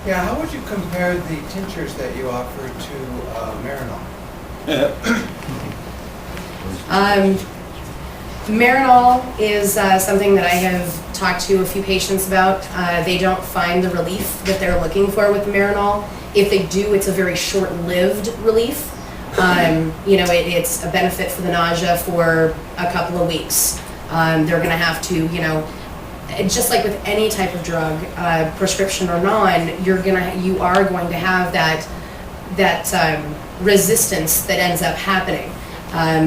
Yeah, how would you compare the tinctures that you offer to Marinol? Marinol is something that I have talked to a few patients about. They don't find the relief that they're looking for with Marinol. If they do, it's a very short-lived relief. It's a benefit for the nausea for a couple of weeks. They're going to have to, just like with any type of drug, prescription or non, you are going to have that resistance that ends up happening.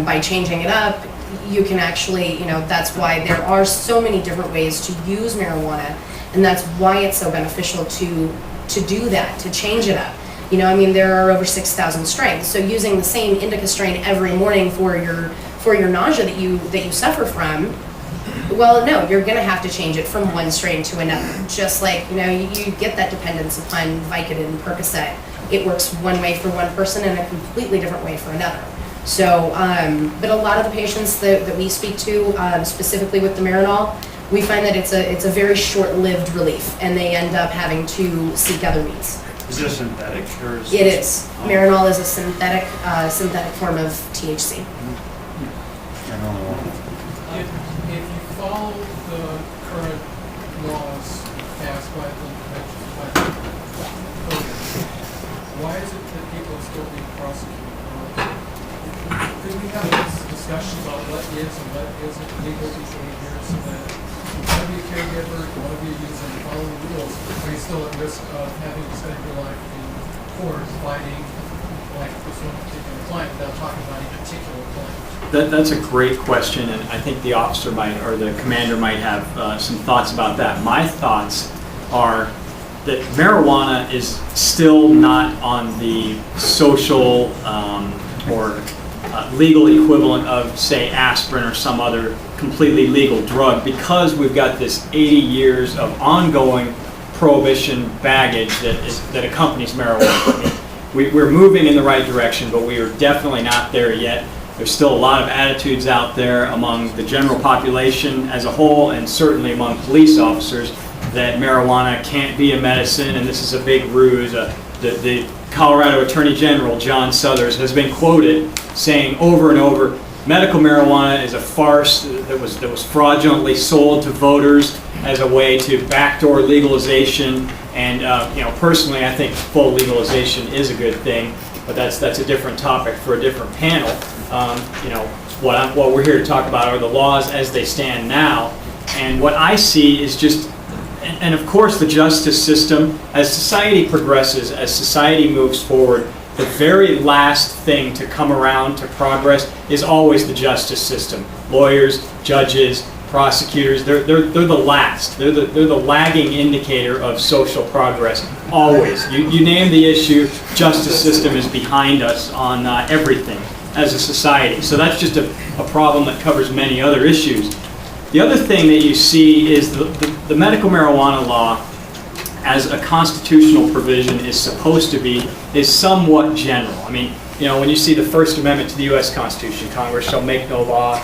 By changing it up, you can actually, that's why there are so many different ways to use marijuana, and that's why it's so beneficial to do that, to change it up. There are over 6,000 strains, so using the same indica strain every morning for your nausea that you suffer from, well, no, you're going to have to change it from one strain to another. Just like, you get that dependence upon Vicodin, Percocet. It works one way for one person and a completely different way for another. So, but a lot of the patients that we speak to, specifically with the Marinol, we find that it's a very short-lived relief, and they end up having to seek other means. Is it a synthetic, or is it is. Marinol is a synthetic form of THC. If you follow the current laws passed by the Boulder, why is it that people are still being prosecuted? Could we have this discussion about what is and what isn't legal behavior, so that if you want to be a caregiver, you want to be a user, and follow the rules, are you still at risk of having to spend your life in court fighting like this one particular client without talking about a particular client? That's a great question, and I think the officer or the commander might have some thoughts about that. My thoughts are that marijuana is still not on the social or legal equivalent of, say, aspirin or some other completely legal drug, because we've got this 80 years of ongoing prohibition baggage that accompanies marijuana. We're moving in the right direction, but we are definitely not there yet. There's still a lot of attitudes out there among the general population as a whole, and certainly among police officers, that marijuana can't be a medicine, and this is a big ruse. The Colorado Attorney General, John Suthers, has been quoted saying over and over, medical marijuana is a farce that was fraudulently sold to voters as a way to backdoor legalization. And personally, I think full legalization is a good thing, but that's a different topic for a different panel. What we're here to talk about are the laws as they stand now, and what I see is just. And of course, the justice system, as society progresses, as society moves forward, the very last thing to come around to progress is always the justice system. Lawyers, judges, prosecutors, they're the last. They're the lagging indicator of social progress, always. You name the issue, justice system is behind us on everything as a society. So that's just a problem that covers many other issues. The other thing that you see is the medical marijuana law, as a constitutional provision is supposed to be, is somewhat general. I mean, when you see the First Amendment to the U.S. Constitution, Congress shall make no law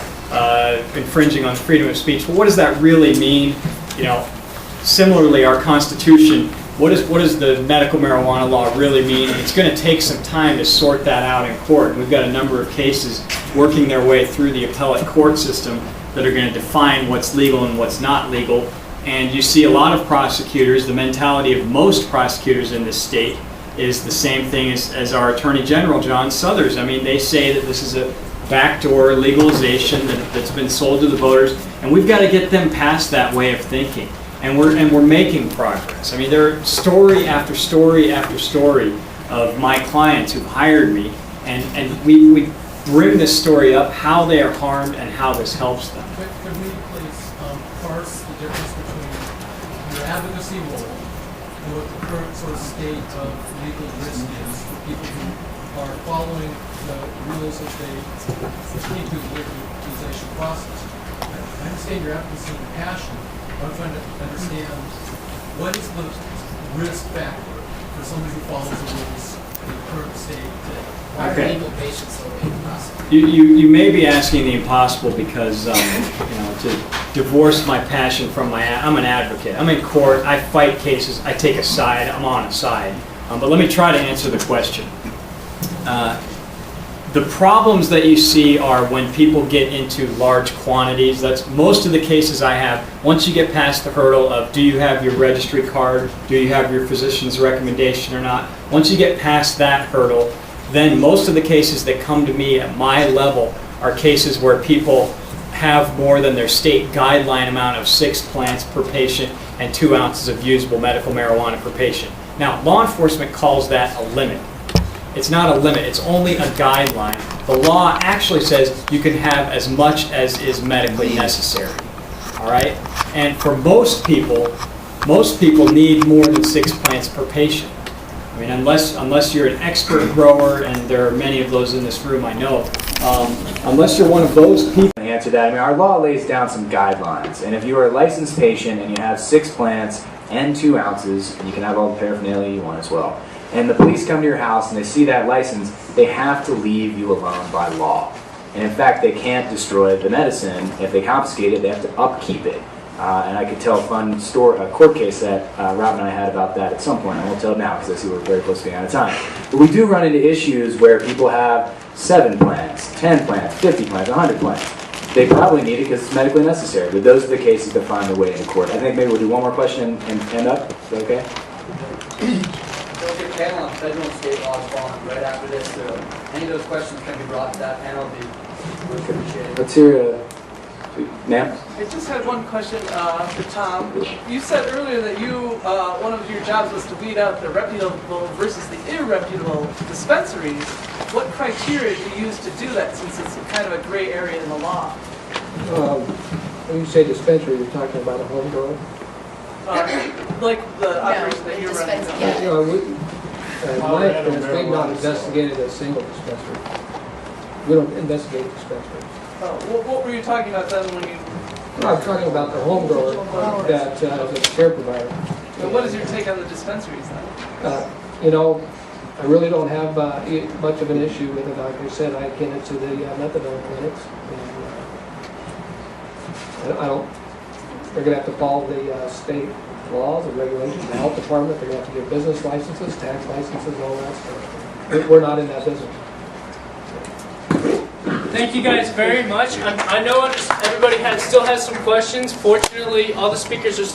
infringing on freedom of speech. Well, what does that really mean? Similarly, our Constitution, what does the medical marijuana law really mean? It's going to take some time to sort that out in court. We've got a number of cases working their way through the appellate court system that are going to define what's legal and what's not legal. And you see a lot of prosecutors, the mentality of most prosecutors in this state is the same thing as our Attorney General, John Suthers. I mean, they say that this is a backdoor legalization that's been sold to the voters, and we've got to get them past that way of thinking. And we're making progress. I mean, there are story after story after story of my clients who've hired me, and we bring this story up, how they are harmed and how this helps them. Could we please parse the difference between your advocacy role and what the current sort of state of legal risk is for people who are following the rules as they came through the legalization process? I understand your advocacy and passion, but I'm trying to understand what is the risk factor for somebody who follows the rules the current state today? Why are Okay. legal patients still being prosecuted? You may be asking the impossible because, to divorce my passion from I'm an advocate. I'm in court, I fight cases, I take a side, I'm on a side. But let me try to answer the question. The problems that you see are when people get into large quantities. That's most of the cases I have. Once you get past the hurdle of do you have your registry card, do you have your physician's recommendation or not, once you get past that hurdle, then most of the cases that come to me at my level are cases where people have more than their state guideline amount of 6 plants per patient and 2 ounces of usable medical marijuana per patient. Now, law enforcement calls that a limit. It's not a limit, it's only a guideline. The law actually says you can have as much as is medically necessary, all right? And for most people need more than 6 plants per patient. I mean, unless you're an expert grower, and there are many of those in this room, I know, unless you're one of those people. To answer that, I mean, our law lays down some guidelines, and if you are a licensed patient and you have 6 plants and 2 ounces, and you can have all the paraphernalia you want as well, and the police come to your house and they see that license, they have to leave you alone by law. And in fact, they can't destroy the medicine. If they confiscate it, they have to upkeep it. And I could tell a fun court case that Rob and I had about that at some point. I won't tell it now because I see we're very close to being out of time. But we do run into issues where people have 7 plants, 10 plants, 50 plants, 100 plants. They probably need it because it's medically necessary, but those are the cases that find their way into court. I think maybe we'll do one more question and end up. Is that okay? There'll be a panel on federal and state laws following right after this, so any of those questions can be brought to that panel. Would appreciate it. Let's hear ma'am? I just had one question for Tom. You said earlier that one of your jobs was to weed out the reputable versus the irreputable dispensaries. What criteria do you use to do that, since it's kind of a gray area in the law? When you say dispensary, you're talking about a home grower? Like the operation that you're running. Yeah. You know, in my experience, we've not investigated a single dispensary. We don't investigate dispensaries. What were you talking about then when you... I'm talking about the home grower that is a care provider. And what is your take on the dispensaries then? You know, I really don't have much of an issue with it. Like I said, I get into the methadone clinics. And I don't... They're going to have to follow the state laws and regulations, the health department. They're going to have to get business licenses, tax licenses, and all that stuff. We're not in that business. Thank you guys very much. I know everybody still has some questions. Fortunately, all the speakers are still